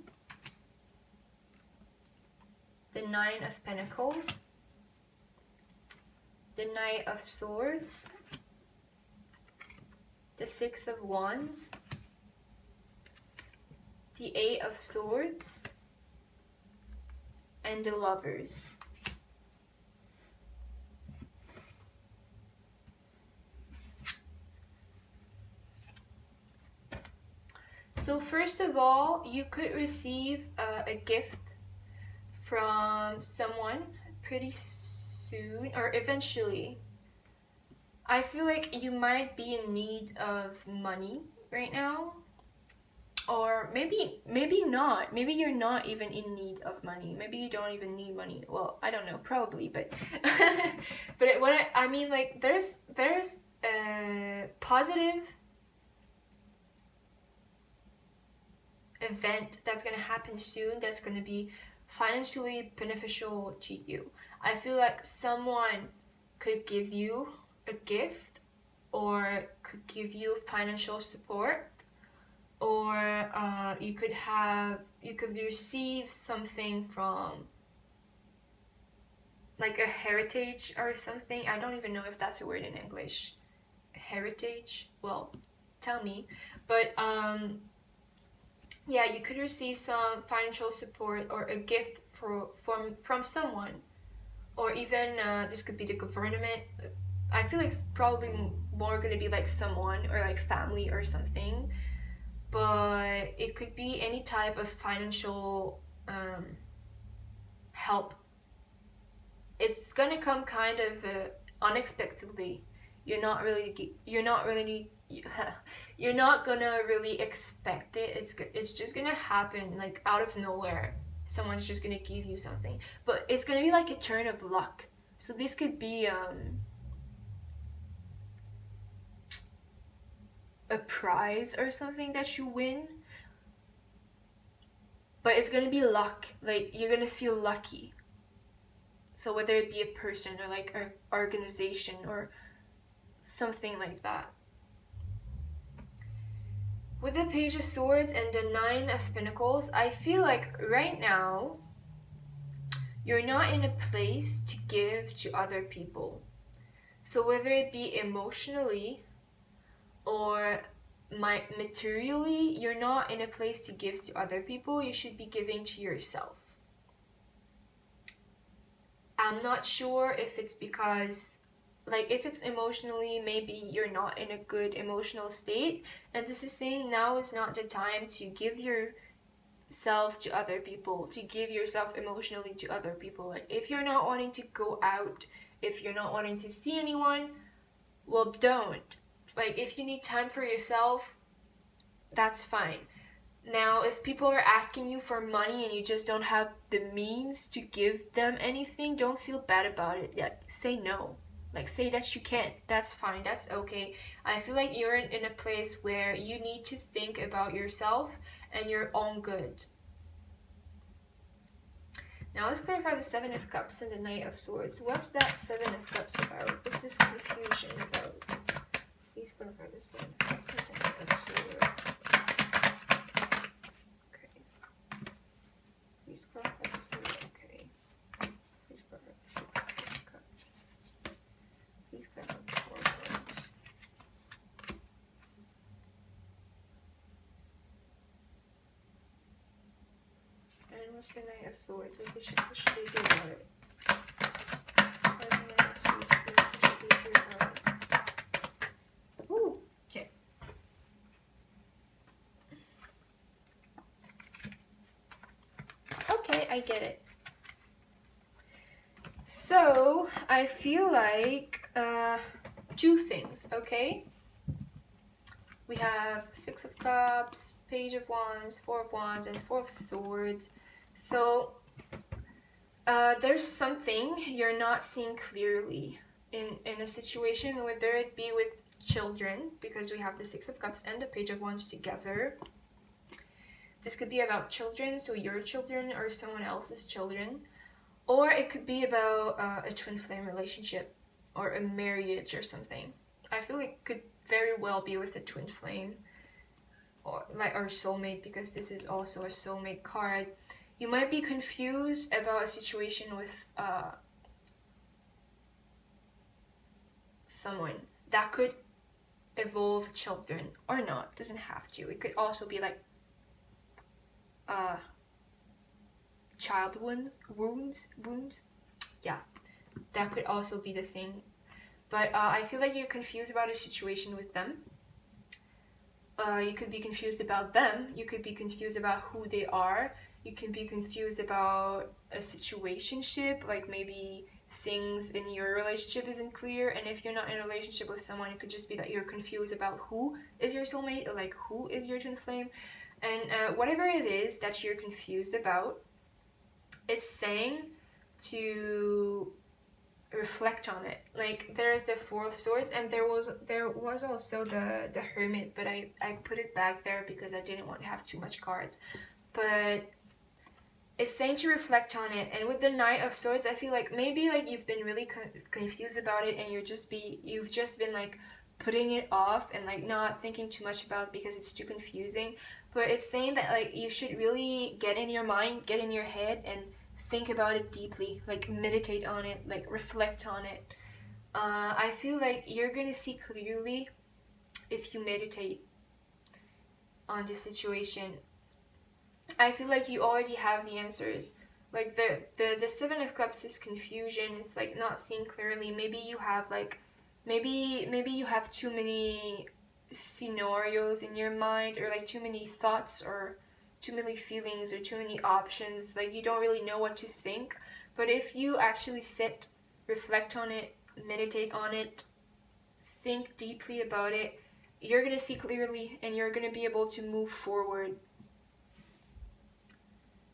the 9 of Pentacles, the Knight of Swords, the 6 of Wands, the 8 of Swords, and the Lovers. So first of all, you could receive a gift from someone pretty soon or eventually. I feel like you might be in need of money right now, or maybe not. Maybe you're not even in need of money. Maybe you don't even need money. Well, I don't know, probably, but but what I mean, like there's a positive event that's gonna happen soon that's gonna be financially beneficial to you. I feel like someone could give you a gift or could give you financial support, or you could receive something from like a heritage or something. I don't even know if that's a word in English. Heritage? Well, tell me. But yeah, you could receive some financial support or a gift from someone, or even this could be the government. I feel like it's probably more going to be like someone or like family or something, but it could be any type of financial help. It's going to come kind of unexpectedly. You're not gonna really expect it. It's just gonna happen like out of nowhere. Someone's just gonna give you something, but it's gonna be like a turn of luck. So this could be a prize or something that you win, but it's gonna be luck. Like you're gonna feel lucky. So whether it be a person or like an organization or something like that. With the Page of Swords and the 9 of Pentacles, I feel like right now you're not in a place to give to other people. So whether it be emotionally or materially, you're not in a place to give to other people. You should be giving to yourself. I'm not sure if it's because, like, if it's emotionally, maybe you're not in a good emotional state, and this is saying now is not the time to give yourself to other people, to give yourself emotionally to other people. Like, if you're not wanting to go out, if you're not wanting to see anyone, well, don't. Like, if you need time for yourself, that's fine. Now, if people are asking you for money and you just don't have the means to give them anything, don't feel bad about it. Yeah, say no. Like, say that you can't. That's fine. That's okay. I feel like you're in a place where you need to think about yourself and your own good. Now, let's clarify the 7 of Cups and the Knight of Swords. What's that 7 of Cups about? What's this confusion about? Please clarify the 7 of Cups and the Knight of Swords. Please clarify the 7. Okay. Please clarify the 6 of Cups. Please clarify the 4 of Cups. And what's the Knight of Swords? What should they do about it? What's the Knight of Swords? What should they do about it? Ooh, okay. Okay, I get it. So, I feel like two things, okay? We have Six of Cups, Page of Wands, Four of Wands, and Four of Swords. So there's something you're not seeing clearly in a situation, whether it be with children, because we have the Six of Cups and the Page of Wands together. This could be about children, so your children or someone else's children. Or it could be about a twin flame relationship or a marriage or something. I feel it could very well be with a twin flame or like our soulmate, because this is also a soulmate card. You might be confused about a situation with someone that could evolve children or not. Doesn't have to. It could also be like child wounds. Yeah, that could also be the thing. But I feel like you're confused about a situation with them. You could be confused about them. You could be confused about who they are. You can be confused about a situationship, like maybe things in your relationship isn't clear. And if you're not in a relationship with someone, it could just be that you're confused about who is your soulmate, or like who is your twin flame. And whatever it is that you're confused about, it's saying to reflect on it. Like there's the Four of Swords, and there was also the Hermit, but I put it back there because I didn't want to have too much cards. But it's saying to reflect on it. And with the Knight of Swords, I feel like maybe like you've been really confused about it, and you've just been like putting it off and like not thinking too much about it because it's too confusing. But it's saying that like you should really get in your mind, get in your head, and think about it deeply, like meditate on it, like reflect on it. I feel like you're gonna see clearly if you meditate on the situation. I feel like you already have the answers. Like the Seven of Cups is confusion. It's like not seeing clearly. Maybe you have like maybe you have too many scenarios in your mind, or like too many thoughts, or too many feelings, or too many options. Like you don't really know what to think. But if you actually sit, reflect on it, meditate on it, think deeply about it, you're gonna see clearly and you're gonna be able to move forward.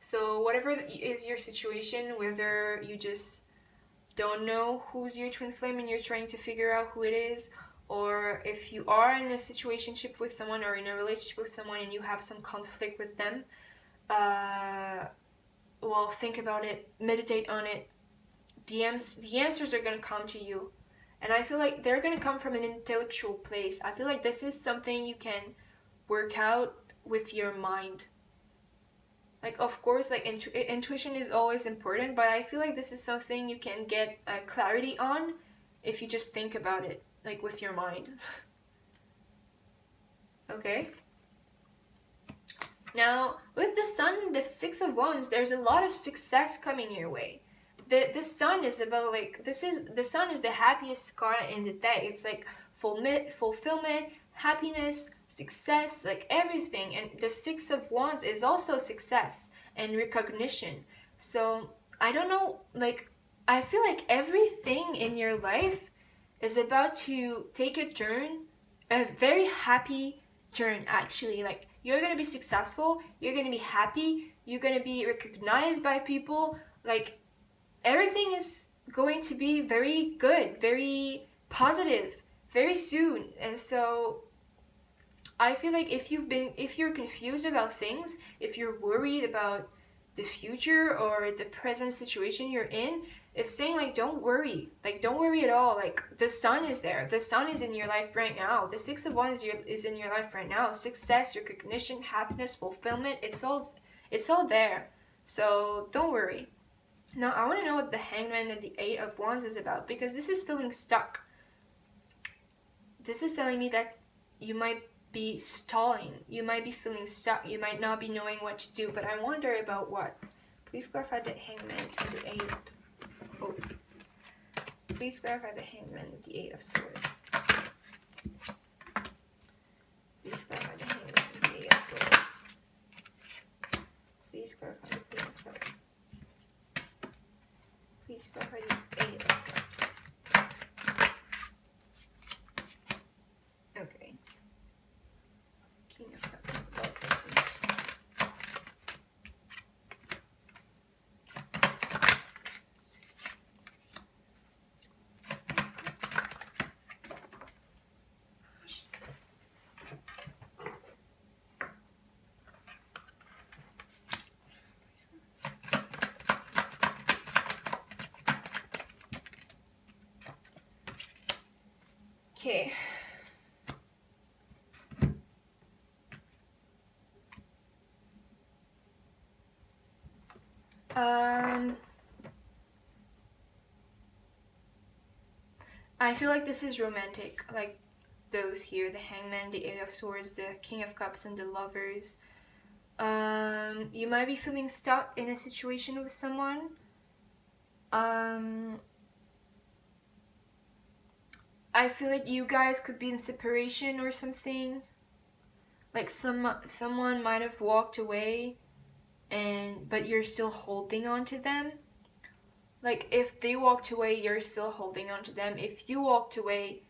So whatever is your situation, whether you just don't know who's your twin flame and you're trying to figure out who it is, or if you are in a situationship with someone or in a relationship with someone and you have some conflict with them, well, think about it, meditate on it. The answers are going to come to you. And I feel like they're going to come from an intellectual place. I feel like this is something you can work out with your mind. Like, of course, like intuition is always important, but I feel like this is something you can get clarity on if you just think about it, like with your mind. Okay? Now, with the Sun, the Six of Wands, there's a lot of success coming your way. The Sun is about like, the Sun is the happiest card in the deck. It's like fulfillment, happiness, success, like everything. And the Six of Wands is also success and recognition. So I don't know, like I feel like everything in your life is about to take a turn, a very happy turn actually. Like you're gonna be successful, you're gonna be happy, you're gonna be recognized by people, like everything is going to be very good, very positive, very soon. And so I feel like if you're confused about things, if you're worried about the future or the present situation you're in, it's saying like don't worry at all. Like the Sun is there, the Sun is in your life right now, the Six of Wands is in your life right now. Success, recognition, happiness, fulfillment, it's all there. So don't worry. Now I want to know what the Hangman and the Eight of Wands is about, because this is feeling stuck. This is telling me that you might be stalling, you might be feeling stuck, you might not be knowing what to do, but I wonder about what. Please clarify the Hangman and the Eight. Oh. Please clarify the Hangman and the Eight of Swords. Please clarify the Hangman and the Eight of Swords. Please clarify the Queen of Cups. Please clarify the Eight of Cups. Okay. Okay. I feel like this is romantic, like those here, the Hangman, the Eight of Swords, the King of Cups, and the Lovers. You might be feeling stuck in a situation with someone. I feel like you guys could be in separation or something. Like someone might have walked away, but you're still holding on to them. Like if they walked away, you're still holding on to them. If you walked away,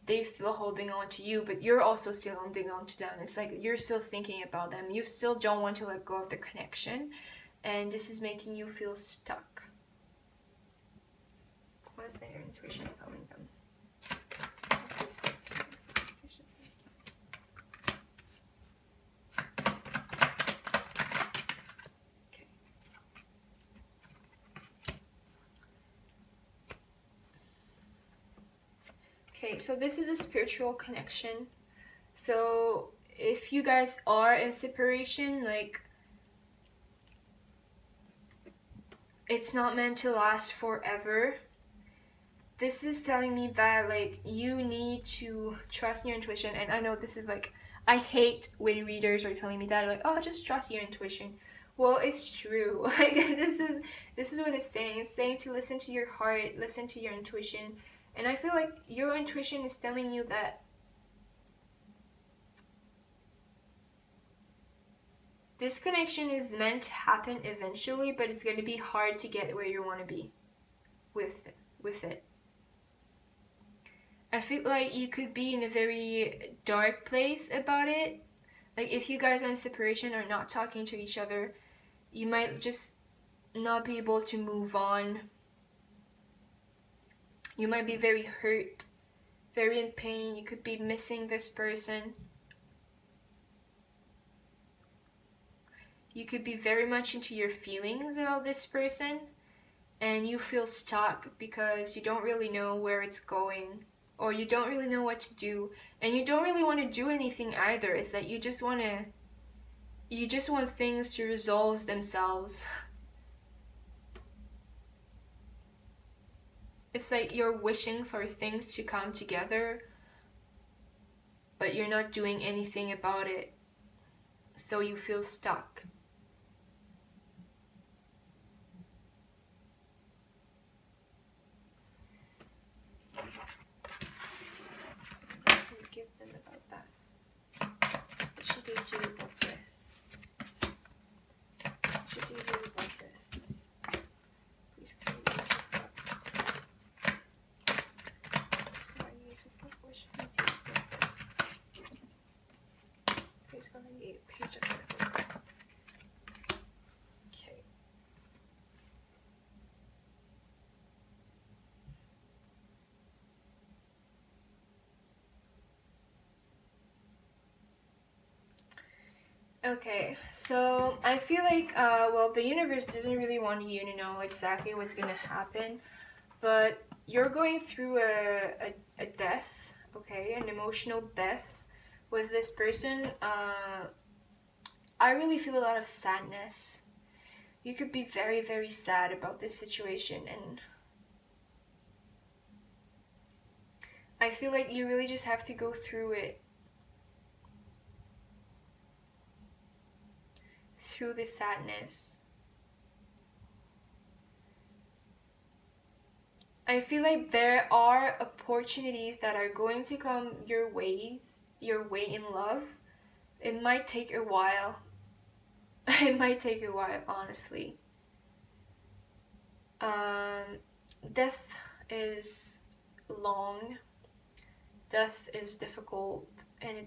they're still holding on to you, but you're also still holding on to them. It's like you're still thinking about them. You still don't want to let go of the connection, and this is making you feel stuck. What is their intuition telling them? Okay, so this is a spiritual connection. So if you guys are in separation, like it's not meant to last forever. This is telling me that like you need to trust your intuition. And I know this is like, I hate when readers are telling me that, like, oh, just trust your intuition. Well, it's true. Like this is what it's saying. It's saying to listen to your heart, listen to your intuition. And I feel like your intuition is telling you that this connection is meant to happen eventually, but it's going to be hard to get where you want to be with it. I feel like you could be in a very dark place about it. Like if you guys are in separation or not talking to each other, you might just not be able to move on. You might be very hurt, very in pain. You could be missing this person. You could be very much into your feelings about this person, and you feel stuck because you don't really know where it's going, or you don't really know what to do, and you don't really want to do anything either. It's that you just want things to resolve themselves. It's like you're wishing for things to come together, but you're not doing anything about it, so you feel stuck. Give them about that. What should they do about this? What should they do about this? Please create these thoughts. What should they do about this? Please go on the page of Pentacles. Okay. Okay, so I feel like, well, the universe doesn't really want you to know exactly what's gonna happen, but you're going through a death, okay, an emotional death with this person. I really feel a lot of sadness. You could be very, very sad about this situation, and I feel like you really just have to go through it. Through the sadness. I feel like there are opportunities that are going to come your way in love. It might take a while. It might take a while, honestly. Death is long. Death is difficult, and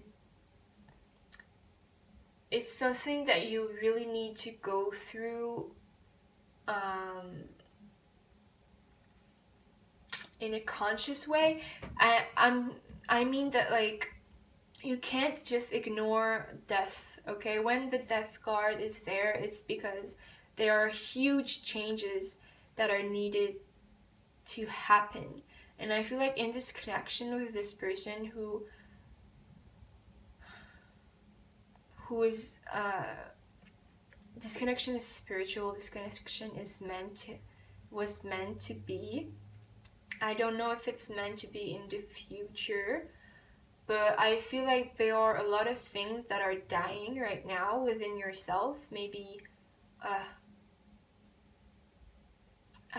it's something that you really need to go through in a conscious way. I mean that, like, you can't just ignore death, okay? When the death card is there, it's because there are huge changes that are needed to happen. And I feel like in this connection with this person who is this connection is spiritual, this connection was meant to be. I don't know if it's meant to be in the future, but I feel like there are a lot of things that are dying right now within yourself. Maybe I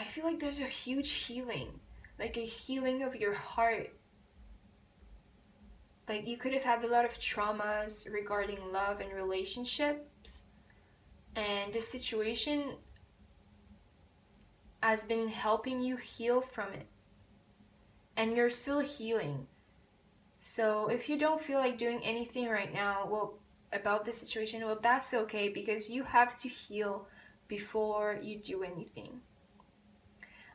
feel like there's a huge healing, like a healing of your heart. Like you could have had a lot of traumas regarding love and relationships, and this situation has been helping you heal from it. And you're still healing. So if you don't feel like doing anything right now, well, about this situation, well, that's okay, because you have to heal before you do anything.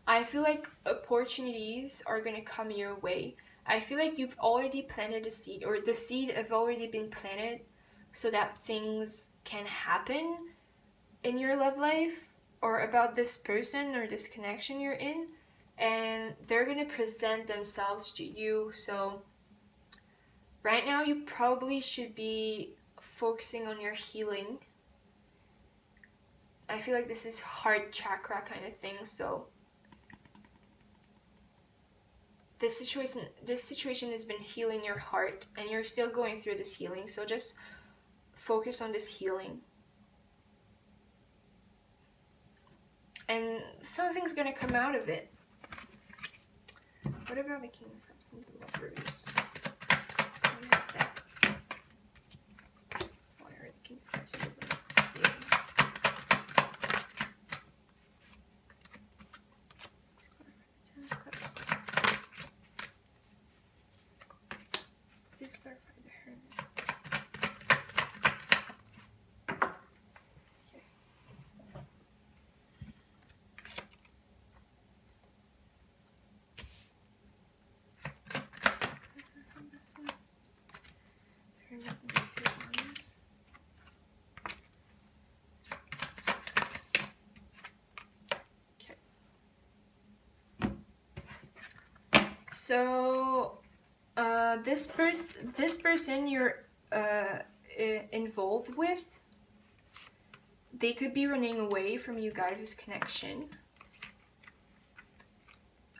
I feel like opportunities are gonna come your way. I feel like you've already planted a seed, or the seed have already been planted so that things can happen in your love life, or about this person or this connection you're in, and they're gonna present themselves to you. So right now you probably should be focusing on your healing. I feel like this is heart chakra kind of thing. So this situation has been healing your heart, and you're still going through this healing. So just focus on this healing. And something's gonna come out of it. What about the King of Cups and the Lovers? What is that? Oh, I heard the King of Cups and the Lovers. Please clarify the Hermit. Okay. So, this person you're involved with, they could be running away from you guys' connection.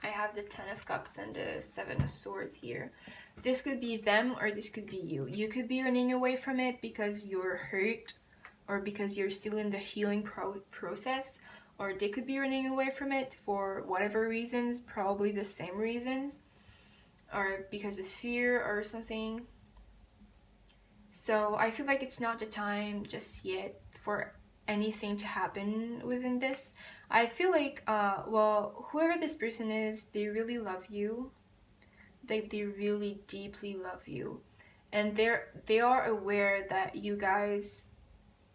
I have the 10 of Cups and the 7 of Swords here. This could be them, or this could be you. You could be running away from it because you're hurt, or because you're still in the healing process, or they could be running away from it for whatever reasons, probably the same reasons, or because of fear or something. So I feel like it's not the time just yet for anything to happen within this. I feel like, well, whoever this person is, they really love you. They really deeply love you. And they are aware that you guys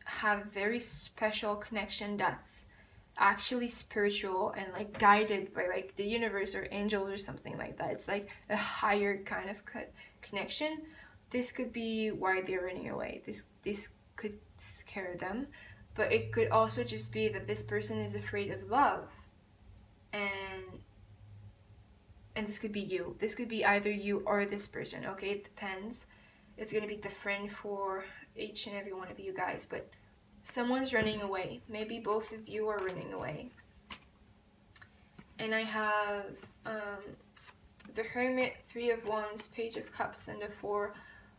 have very special connection that's actually spiritual and like guided by like the universe or angels or something like that. It's like a higher kind of connection. This could be why they're running away. This could scare them, but it could also just be that this person is afraid of love, and this could be you. This could be either you or this person. Okay, it depends. It's gonna be different for each and every one of you guys, but someone's running away. Maybe both of you are running away. And I have the Hermit, 3 of Wands, Page of Cups, and the 4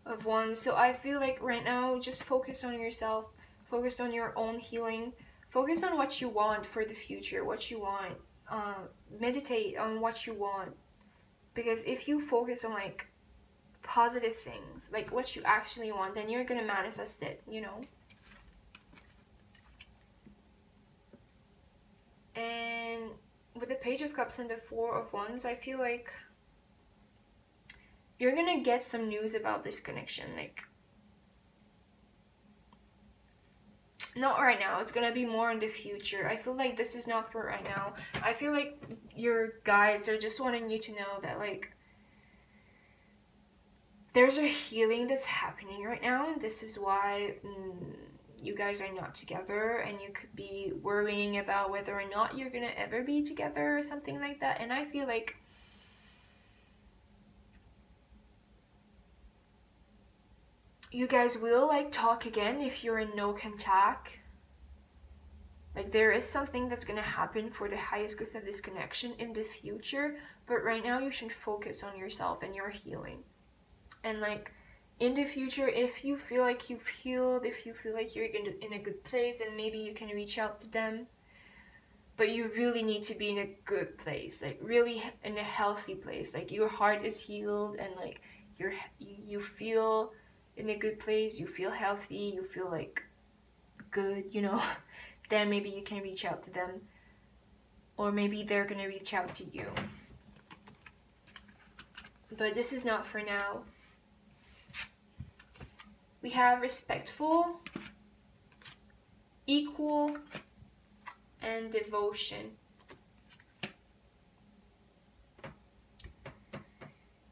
of Wands. So I feel like right now, just focus on yourself, focus on your own healing, focus on what you want for the future, what you want. Meditate on what you want, because if you focus on like positive things, like what you actually want, then you're gonna manifest it, you know. And with the Page of Cups and the 4 of Wands, I feel like you're gonna get some news about this connection. Like, not right now, it's gonna be more in the future. I feel like this is not for right now. I feel like your guides are just wanting you to know that like there's a healing that's happening right now, and this is why you guys are not together, and you could be worrying about whether or not you're gonna ever be together or something like that. And I feel like you guys will like talk again if you're in no contact. Like there is something that's gonna happen for the highest good of this connection in the future, but right now you should focus on yourself and your healing. And like in the future, if you feel like you've healed, if you feel like you're in a good place, and maybe you can reach out to them, but you really need to be in a good place, like really in a healthy place, like your heart is healed and like you feel in a good place, you feel healthy, you feel like good, you know. Then maybe you can reach out to them, or maybe they're gonna reach out to you. But this is not for now. We have respectful, equal, and devotion.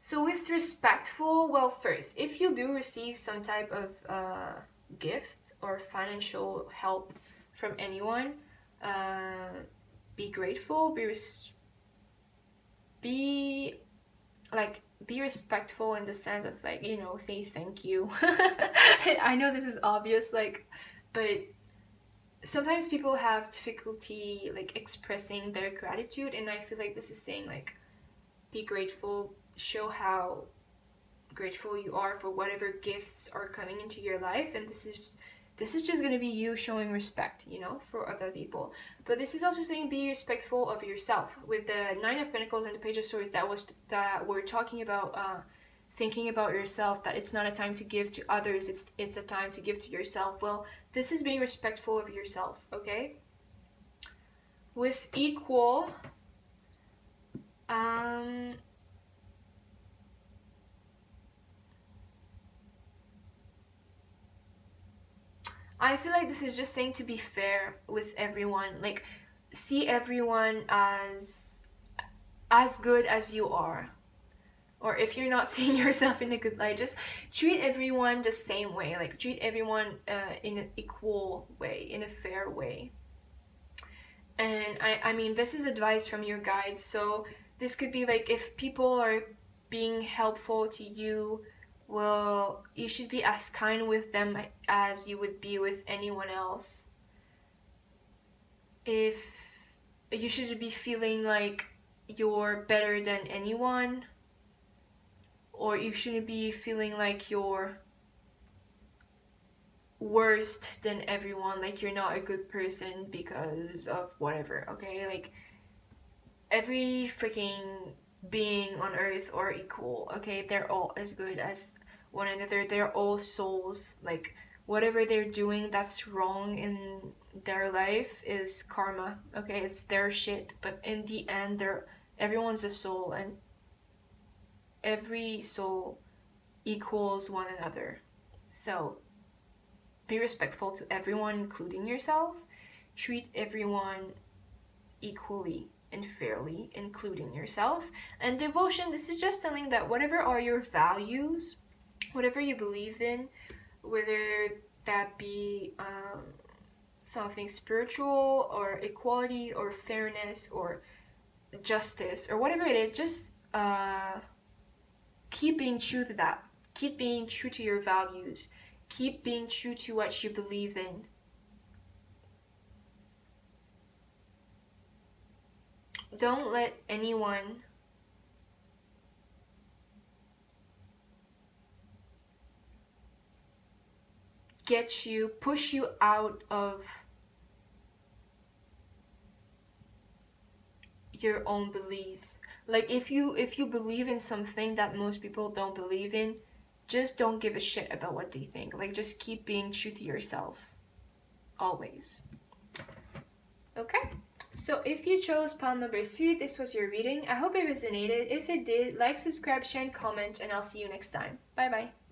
So with respectful, well, first, if you do receive some type of gift or financial help from anyone, be grateful, be respectful in the sense that's like, you know, say thank you. I know this is obvious, like, but sometimes people have difficulty like expressing their gratitude, and I feel like this is saying like, be grateful, show how grateful you are for whatever gifts are coming into your life, and this is just going to be you showing respect, you know, for other people. But this is also saying be respectful of yourself. With the Nine of Pentacles and the Page of Swords, that we're talking about thinking about yourself, that it's not a time to give to others, it's a time to give to yourself. Well, this is being respectful of yourself, okay? With equal, I feel like this is just saying to be fair with everyone. Like, see everyone as good as you are. Or if you're not seeing yourself in a good light, just treat everyone the same way. Like, treat everyone in an equal way, in a fair way. And I mean, this is advice from your guides. So this could be like, if people are being helpful to you, well, you should be as kind with them as you would be with anyone else. If you should be feeling like you're better than anyone, or you shouldn't be feeling like you're worse than everyone, like you're not a good person because of whatever, okay? Like, every freaking being on earth are equal, okay? They're all as good as one another. They're all souls. Like, whatever they're doing that's wrong in their life is karma, okay? It's their shit, but in the end, everyone's a soul, and every soul equals one another. So be respectful to everyone, including yourself. Treat everyone equally and fairly, including yourself. And devotion, this is just telling that whatever are your values, whatever you believe in, whether that be something spiritual or equality or fairness or justice or whatever it is, just keep being true to that. Keep being true to your values. Keep being true to what you believe in. Don't let anyone push you out of your own beliefs. Like, if you believe in something that most people don't believe in, just don't give a shit about what they think. Like, just keep being true to yourself. Always. Okay? So if you chose palm number 3, this was your reading. I hope it resonated. If it did, like, subscribe, share, and comment, and I'll see you next time. Bye bye.